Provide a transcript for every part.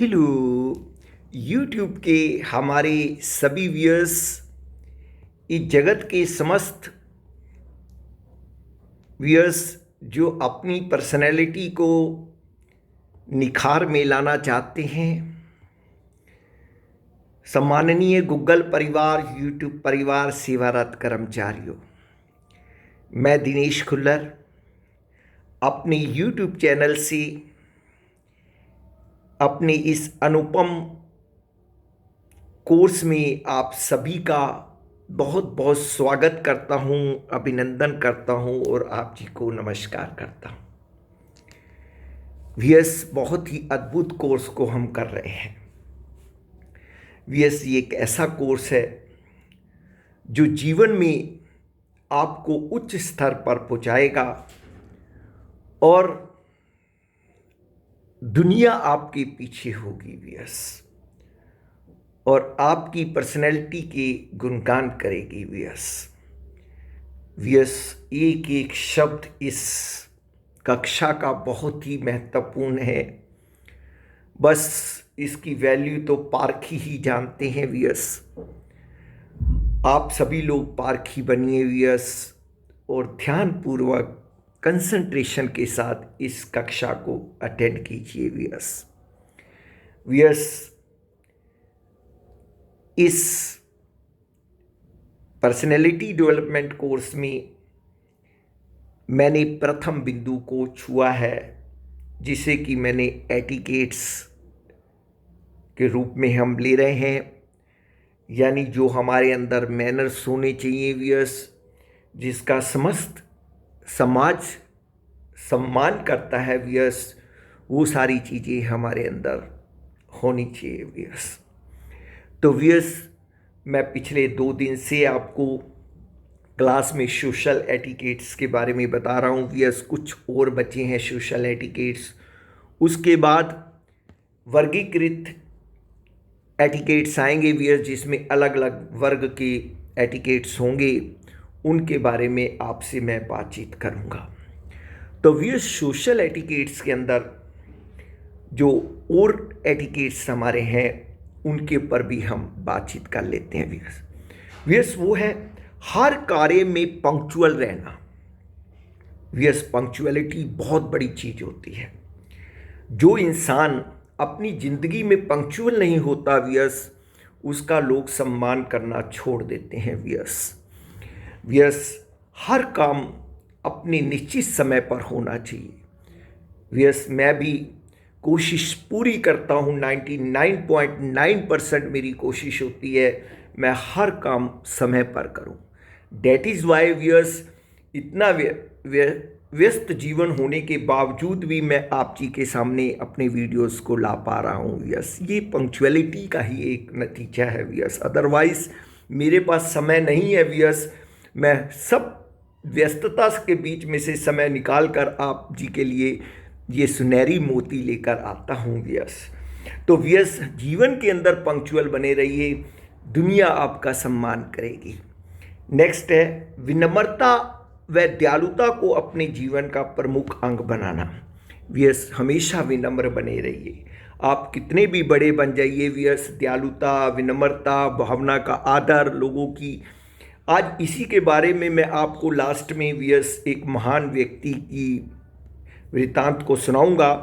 Hello YouTube के हमारे सभी व्यूअर्स, इस जगत के समस्त व्यूअर्स जो अपनी पर्सनैलिटी को निखार में लाना चाहते हैं। सम्माननीय गूगल परिवार, यूट्यूब परिवार, सेवारत कर्मचारियों, मैं दिनेश खुल्लर अपने यूट्यूब चैनल से अपने इस अनुपम कोर्स में आप सभी का बहुत बहुत स्वागत करता हूं, अभिनंदन करता हूं और आप जी को नमस्कार करता हूं। वीएस बहुत ही अद्भुत कोर्स को हम कर रहे हैं। वीएस ये एक ऐसा कोर्स है जो जीवन में आपको उच्च स्तर पर पहुंचाएगा और दुनिया आपके पीछे होगी वीएस, और आपकी पर्सनैलिटी के गुणगान करेगी वीएस। वीएस एक एक शब्द इस कक्षा का बहुत ही महत्वपूर्ण है। बस इसकी वैल्यू तो पारखी ही जानते हैं वीएस। आप सभी लोग पारखी बनिए वीएस और ध्यानपूर्वक कंसंट्रेशन के साथ इस कक्षा को अटेंड कीजिए वीएस। वीएस इस पर्सनैलिटी डेवलपमेंट कोर्स में मैंने प्रथम बिंदु को छुआ है, जिसे कि मैंने एटिकेट्स के रूप में हम ले रहे हैं, यानी जो हमारे अंदर मैनर्स होने चाहिए वीएस, जिसका समस्त समाज सम्मान करता है वीएस, वो सारी चीज़ें हमारे अंदर होनी चाहिए वीएस। तो वीएस मैं पिछले 2 दिन से आपको क्लास में सोशल एटिकेट्स के बारे में बता रहा हूँ वीएस। कुछ और बचे हैं सोशल एटिकेट्स। उसके बाद वर्गीकृत एटिकेट्स आएंगे वीएस, जिसमें अलग अलग वर्ग के एटिकेट्स होंगे। उनके बारे में आपसे मैं बातचीत करूँगा। तो वीएस सोशल एटिकेट्स के अंदर जो और एटिकेट्स हमारे हैं उनके ऊपर भी हम बातचीत कर लेते हैं वीएस। वीएस वो है हर कार्य में पंक्चुअल रहना। वीएस पंक्चुअलिटी बहुत बड़ी चीज़ होती है। जो इंसान अपनी ज़िंदगी में पंक्चुअल नहीं होता वीएस, उसका लोग सम्मान करना छोड़ देते हैं वीएस। वीएस हर काम अपने निश्चित समय पर होना चाहिए वीएस। मैं भी कोशिश पूरी करता हूँ, 99.9% मेरी कोशिश होती है मैं हर काम समय पर करूँ। डेट इज़ वाई वीएस इतना व्यस्त जीवन होने के बावजूद भी मैं आप जी के सामने अपने वीडियोस को ला पा रहा हूँ वीएस। ये पंक्चुअलिटी का ही एक नतीजा है वीएस। अदरवाइज़ मेरे पास समय नहीं है वीएस। मैं सब व्यस्तता के बीच में से समय निकाल कर आप जी के लिए ये सुनहरी मोती लेकर आता हूँ वीएस। तो वीएस जीवन के अंदर पंक्चुअल बने रहिए, दुनिया आपका सम्मान करेगी। नेक्स्ट है विनम्रता व दयालुता को अपने जीवन का प्रमुख अंग बनाना। वीएस हमेशा विनम्र बने रहिए। आप कितने भी बड़े बन जाइए वीएस, दयालुता, विनम्रता, भावना का आदर लोगों की, आज इसी के बारे में मैं आपको लास्ट में वीएस एक महान व्यक्ति की वृत्तांत को सुनाऊंगा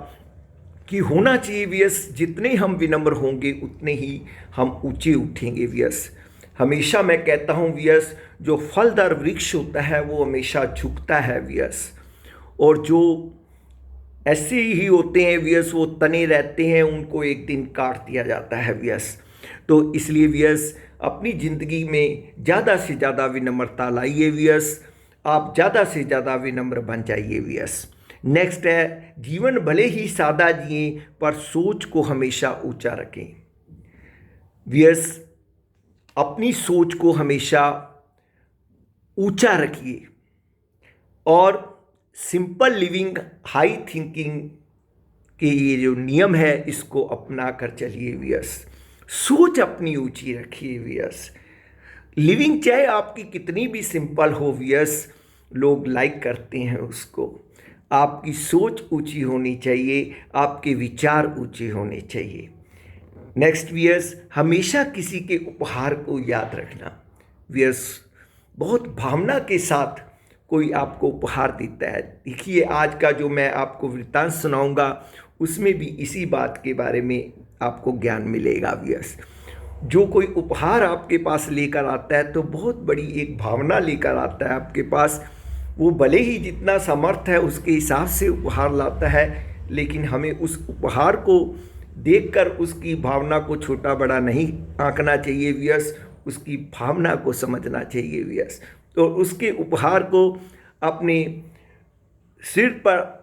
कि होना चाहिए वीएस। जितने हम विनम्र होंगे उतने ही हम ऊंचे उठेंगे वीएस। हमेशा मैं कहता हूं वीएस, जो फलदार वृक्ष होता है वो हमेशा झुकता है वीएस, और जो ऐसे ही होते हैं वीएस, वो तने रहते हैं, उनको एक दिन काट दिया जाता है वीएस। तो इसलिए वीएस अपनी ज़िंदगी में ज़्यादा से ज़्यादा विनम्रता लाइए वीएस। आप ज़्यादा से ज़्यादा विनम्र बन जाइए वीएस। नेक्स्ट है जीवन भले ही सादा जिए पर सोच को हमेशा ऊंचा रखें वीएस। अपनी सोच को हमेशा ऊंचा रखिए और सिंपल लिविंग हाई थिंकिंग के ये जो नियम है इसको अपना कर चलिए वीएस। सोच अपनी ऊंची रखिए वीएस। लिविंग चाहे आपकी कितनी भी सिंपल हो वीएस, लोग लाइक करते हैं उसको। आपकी सोच ऊंची होनी चाहिए, आपके विचार ऊंचे होने चाहिए। नेक्स्ट वियर्स, हमेशा किसी के उपहार को याद रखना। वियर्स, बहुत भावना के साथ कोई आपको उपहार देता है। देखिए, आज का जो मैं आपको वृत्तांत सुनाऊंगा उसमें भी इसी बात के बारे में आपको ज्ञान मिलेगा। वियर्स, जो कोई उपहार आपके पास लेकर आता है तो बहुत बड़ी एक भावना लेकर आता है आपके पास। वो भले ही जितना सामर्थ्य है उसके हिसाब से उपहार लाता है, लेकिन हमें उस उपहार को देखकर उसकी भावना को छोटा बड़ा नहीं आंकना चाहिए। वियर्स, उसकी भावना को समझना चाहिए। वियर्स, तो उसके उपहार को अपने सिर पर,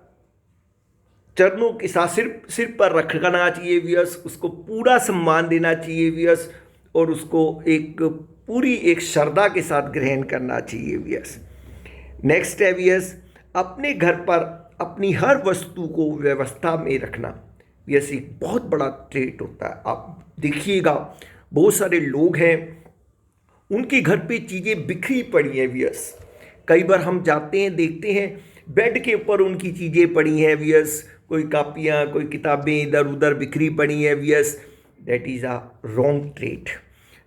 चरणों के साथ सिर पर रखना चाहिए। वियर्स, उसको पूरा सम्मान देना चाहिए। वियर्स, और उसको एक पूरी एक श्रद्धा के साथ ग्रहण करना चाहिए। वियर्स, नेक्स्ट है वियर्स, अपने घर पर अपनी हर वस्तु को व्यवस्था में रखना। वियर्स, एक बहुत बड़ा ट्रेट होता है। आप देखिएगा, बहुत सारे लोग हैं, उनके घर पे चीज़ें बिखरी पड़ी हैं। वियर्स, कई बार हम जाते हैं, देखते हैं बेड के ऊपर उनकी चीज़ें पड़ी हैं। वियर्स, कोई कापियाँ, कोई किताबें इधर उधर बिखरी पड़ी हैं। Wears, that is a wrong trait.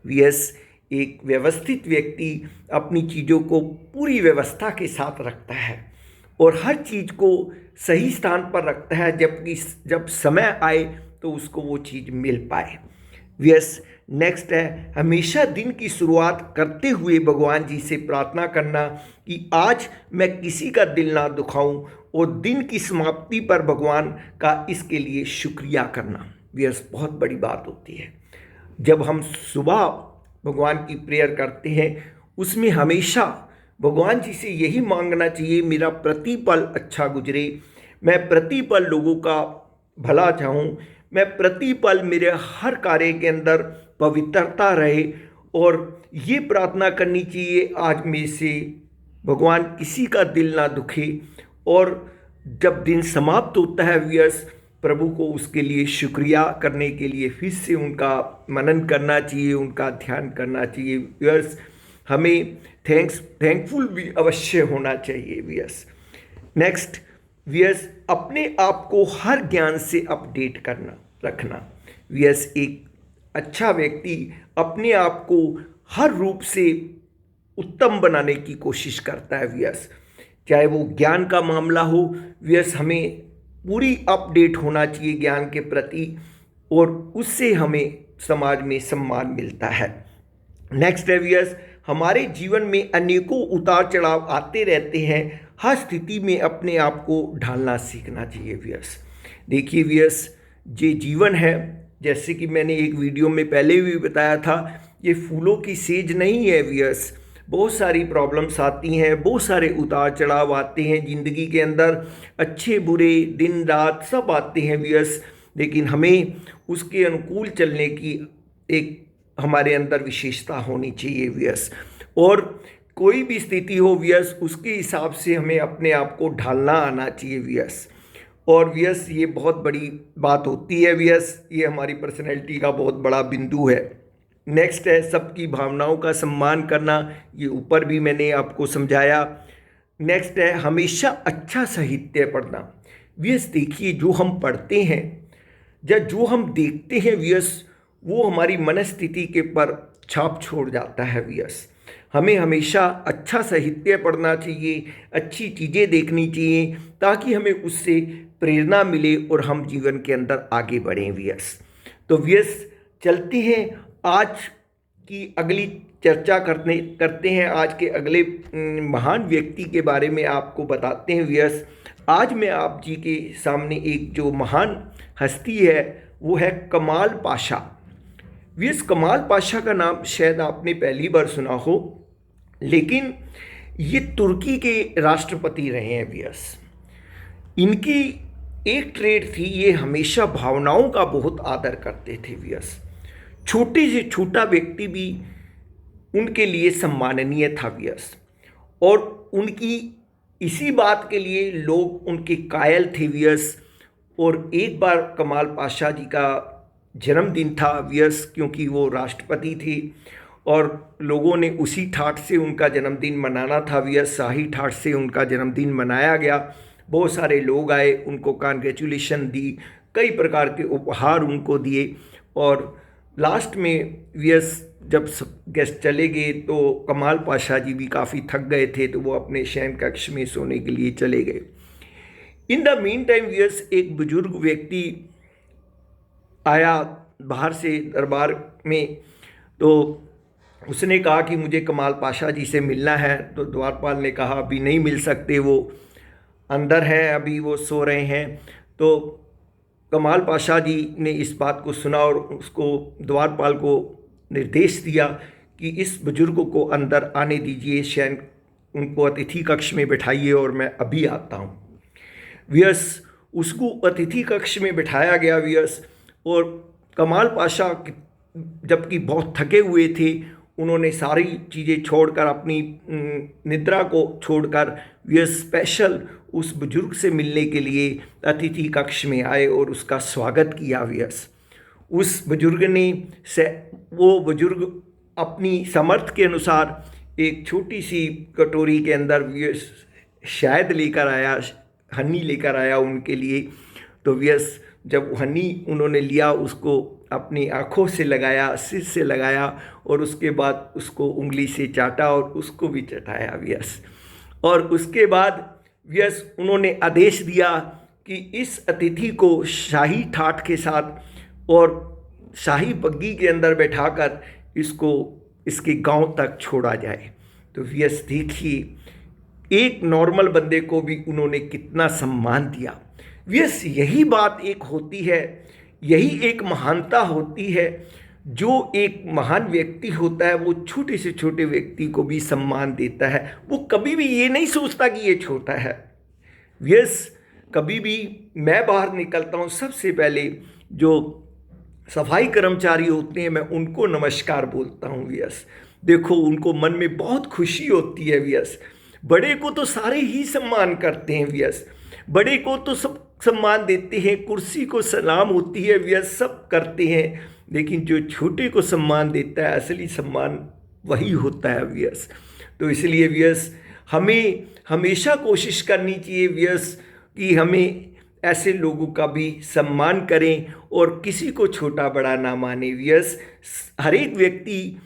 Wears, एक व्यवस्थित व्यक्ति अपनी चीज़ों को पूरी व्यवस्था के साथ रखता है और हर चीज़ को सही स्थान पर रखता है, जबकि जब समय आए तो उसको वो चीज़ मिल पाए। वियर्स, नेक्स्ट है, हमेशा दिन की शुरुआत करते हुए भगवान जी से प्रार्थना करना कि आज मैं किसी का दिल ना दुखाऊं, और दिन की समाप्ति पर भगवान का इसके लिए शुक्रिया करना। वियर्स, बहुत बड़ी बात होती है। जब हम सुबह भगवान की प्रेयर करते हैं उसमें हमेशा भगवान जी से यही मांगना चाहिए, मेरा प्रतिपल अच्छा गुजरे, मैं प्रतिपल लोगों का भला चाहूँ, मैं प्रतिपल मेरे हर कार्य के अंदर पवित्रता रहे। और ये प्रार्थना करनी चाहिए, आज में से भगवान किसी का दिल ना दुखे। और जब दिन समाप्त होता है वियर्स, प्रभु को उसके लिए शुक्रिया करने के लिए फिर से उनका मनन करना चाहिए, उनका ध्यान करना चाहिए। वियर्स, हमें थैंकफुल भी अवश्य होना चाहिए। वियर्स, नेक्स्ट वियर्स, अपने आप को हर ज्ञान से अपडेट करना रखना। वियर्स, एक अच्छा व्यक्ति अपने आप को हर रूप से उत्तम बनाने की कोशिश करता है। वियर्स, चाहे वो ज्ञान का मामला हो, वियर्स, हमें पूरी अपडेट होना चाहिए ज्ञान के प्रति, और उससे हमें समाज में सम्मान मिलता है। नेक्स्ट है वियर्स, हमारे जीवन में अनेकों उतार चढ़ाव आते रहते हैं, हर स्थिति में अपने आप को ढालना सीखना चाहिए। वियर्स, देखिए वियर्स, ये जीवन है, जैसे कि मैंने एक वीडियो में पहले भी बताया था, ये फूलों की सेज नहीं है। वियर्स, बहुत सारी प्रॉब्लम्स आती हैं, बहुत सारे उतार चढ़ाव आते हैं ज़िंदगी के अंदर, अच्छे बुरे दिन रात सब आते हैं। वियर्स, लेकिन हमें उसके अनुकूल चलने की एक हमारे अंदर विशेषता होनी चाहिए। वियर्स, और कोई भी स्थिति हो वियर्स, उसके हिसाब से हमें अपने आप को ढालना आना चाहिए। वियर्स, और वियर्स, ये बहुत बड़ी बात होती है। वियर्स, ये हमारी पर्सनैलिटी का बहुत बड़ा बिंदु है। नेक्स्ट है, सबकी भावनाओं का सम्मान करना, ये ऊपर भी मैंने आपको समझाया। नेक्स्ट है, हमेशा अच्छा साहित्य पढ़ना। वियर्स, देखिए, जो हम पढ़ते हैं या जो हम देखते हैं वियर्स, वो हमारी मनस्थिति के पर छाप छोड़ जाता है। वियर्स, हमें हमेशा अच्छा साहित्य पढ़ना चाहिए, अच्छी चीज़ें देखनी चाहिए, ताकि हमें उससे प्रेरणा मिले और हम जीवन के अंदर आगे बढ़ें। वियर्स, तो वियर्स, चलते हैं आज की अगली चर्चा करते हैं, आज के अगले महान व्यक्ति के बारे में आपको बताते हैं। वियर्स, आज मैं आप जी के सामने एक जो महान हस्ती है वो है कमाल पाशा। वियर्स, कमाल पाशा का नाम शायद आपने पहली बार सुना हो, लेकिन ये तुर्की के राष्ट्रपति रहे हैं। वियर्स, इनकी एक ट्रेड थी, ये हमेशा भावनाओं का बहुत आदर करते थे। वियर्स, छोटे से छोटा व्यक्ति भी उनके लिए सम्माननीय था। वियर्स, और उनकी इसी बात के लिए लोग उनके कायल थे। वियर्स, और एक बार कमाल पाशा जी का जन्मदिन था। वियर्स, क्योंकि वो राष्ट्रपति थे और लोगों ने उसी ठाठ से उनका जन्मदिन मनाना था। वियर्स, शाही ठाठ से उनका जन्मदिन मनाया गया। बहुत सारे लोग आए, उनको कांग्रेचुलेशन दी, कई प्रकार के उपहार उनको दिए, और लास्ट में वीएस जब गेस्ट चले गए तो कमाल पाशा जी भी काफ़ी थक गए थे, तो वो अपने शयन कक्ष में सोने के लिए चले गए। इन द मीन टाइम वीएस एक बुजुर्ग व्यक्ति आया बाहर से दरबार में, तो उसने कहा कि मुझे कमाल पाशा जी से मिलना है। तो द्वारपाल ने कहा अभी नहीं मिल सकते, वो अंदर हैं, अभी वो सो रहे हैं। तो कमाल पाशा जी ने इस बात को सुना और उसको द्वारपाल को निर्देश दिया कि इस बुजुर्ग को अंदर आने दीजिए, शयन उनको अतिथि कक्ष में बिठाइए और मैं अभी आता हूँ। व्यस उसको अतिथि कक्ष में बिठाया गया व्यस, और कमाल पाशा जबकि बहुत थके हुए थे, उन्होंने सारी चीज़ें छोड़कर, अपनी निद्रा को छोड़कर व्यस स्पेशल उस बुजुर्ग से मिलने के लिए अतिथि कक्ष में आए और उसका स्वागत किया। व्यस उस बुजुर्ग ने वो बुजुर्ग अपनी समर्थ के अनुसार एक छोटी सी कटोरी के अंदर व्यस शायद लेकर आया, हनी लेकर आया उनके लिए। तो व्यस जब हनी उन्होंने लिया, उसको अपनी आँखों से लगाया, सिर से लगाया और उसके बाद उसको उंगली से चाटा और उसको भी चटाया व्यस। और उसके बाद व्यस उन्होंने आदेश दिया कि इस अतिथि को शाही ठाठ के साथ और शाही बग्गी के अंदर बैठाकर इसको इसके गांव तक छोड़ा जाए। तो व्यस देखिए, एक नॉर्मल बंदे को भी उन्होंने कितना सम्मान दिया। व्यस यही बात एक होती है, यही एक महानता होती है। जो एक महान व्यक्ति होता है वो छोटे से छोटे व्यक्ति को भी सम्मान देता है, वो कभी भी ये नहीं सोचता कि ये छोटा है। व्यस कभी भी, मैं बाहर निकलता हूँ, सबसे पहले जो सफाई कर्मचारी होते हैं मैं उनको नमस्कार बोलता हूँ। व्यस देखो, उनको मन में बहुत खुशी होती है। व्यस बड़े को तो सारे ही सम्मान करते हैं, व्यस बड़े को तो सब सम्मान देते हैं, कुर्सी को सलाम होती है, व्यस सब करते हैं, लेकिन जो छोटे को सम्मान देता है असली सम्मान वही होता है व्यस। तो इसलिए व्यस हमें हमेशा कोशिश करनी चाहिए व्यस कि हमें ऐसे लोगों का भी सम्मान करें और किसी को छोटा बड़ा ना माने। व्यस हर एक व्यक्ति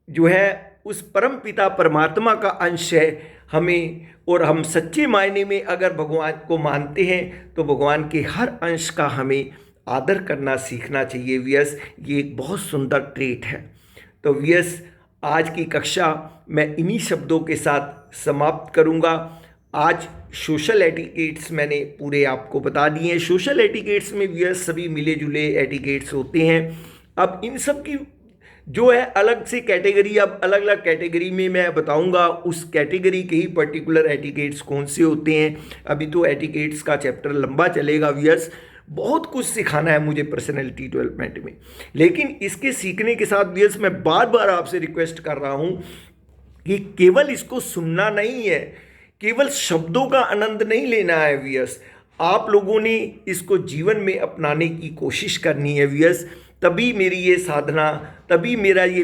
जो है उस परम पिता परमात्मा का अंश है हमें, और हम सच्चे मायने में अगर भगवान को मानते हैं तो भगवान के हर अंश का हमें आदर करना सीखना चाहिए। व्यस ये एक बहुत सुंदर ट्रेट है। तो व्यस आज की कक्षा मैं इन्हीं शब्दों के साथ समाप्त करूंगा। आज सोशल एटिकेट्स मैंने पूरे आपको बता दिए हैं। सोशल एटिकेट्स में व्यस सभी मिले जुले एटिकेट्स होते हैं। अब इन सब की जो है अलग से कैटेगरी, अब अलग अलग कैटेगरी में मैं बताऊंगा उस कैटेगरी के ही पर्टिकुलर एटिकेट्स कौन से होते हैं। अभी तो एटिकेट्स का चैप्टर लंबा चलेगा। व्यस बहुत कुछ सिखाना है मुझे पर्सनैलिटी डेवलपमेंट में, लेकिन इसके सीखने के साथ व्यस मैं बार बार आपसे रिक्वेस्ट कर रहा हूँ कि केवल इसको सुनना नहीं है, केवल शब्दों का आनंद नहीं लेना है। व्यस आप लोगों ने इसको जीवन में अपनाने की कोशिश करनी है। व्यस तभी मेरी ये साधना, तभी मेरा ये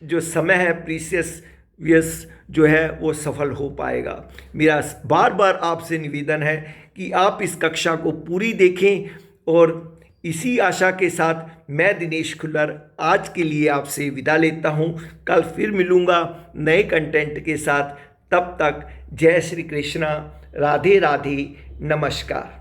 जो समय है प्रीशियस व्यस जो है वो सफल हो पाएगा। मेरा बार बार आपसे निवेदन है कि आप इस कक्षा को पूरी देखें, और इसी आशा के साथ मैं दिनेश खुल्लर आज के लिए आपसे विदा लेता हूँ। कल फिर मिलूँगा नए कंटेंट के साथ। तब तक जय श्री कृष्णा, राधे राधे, नमस्कार।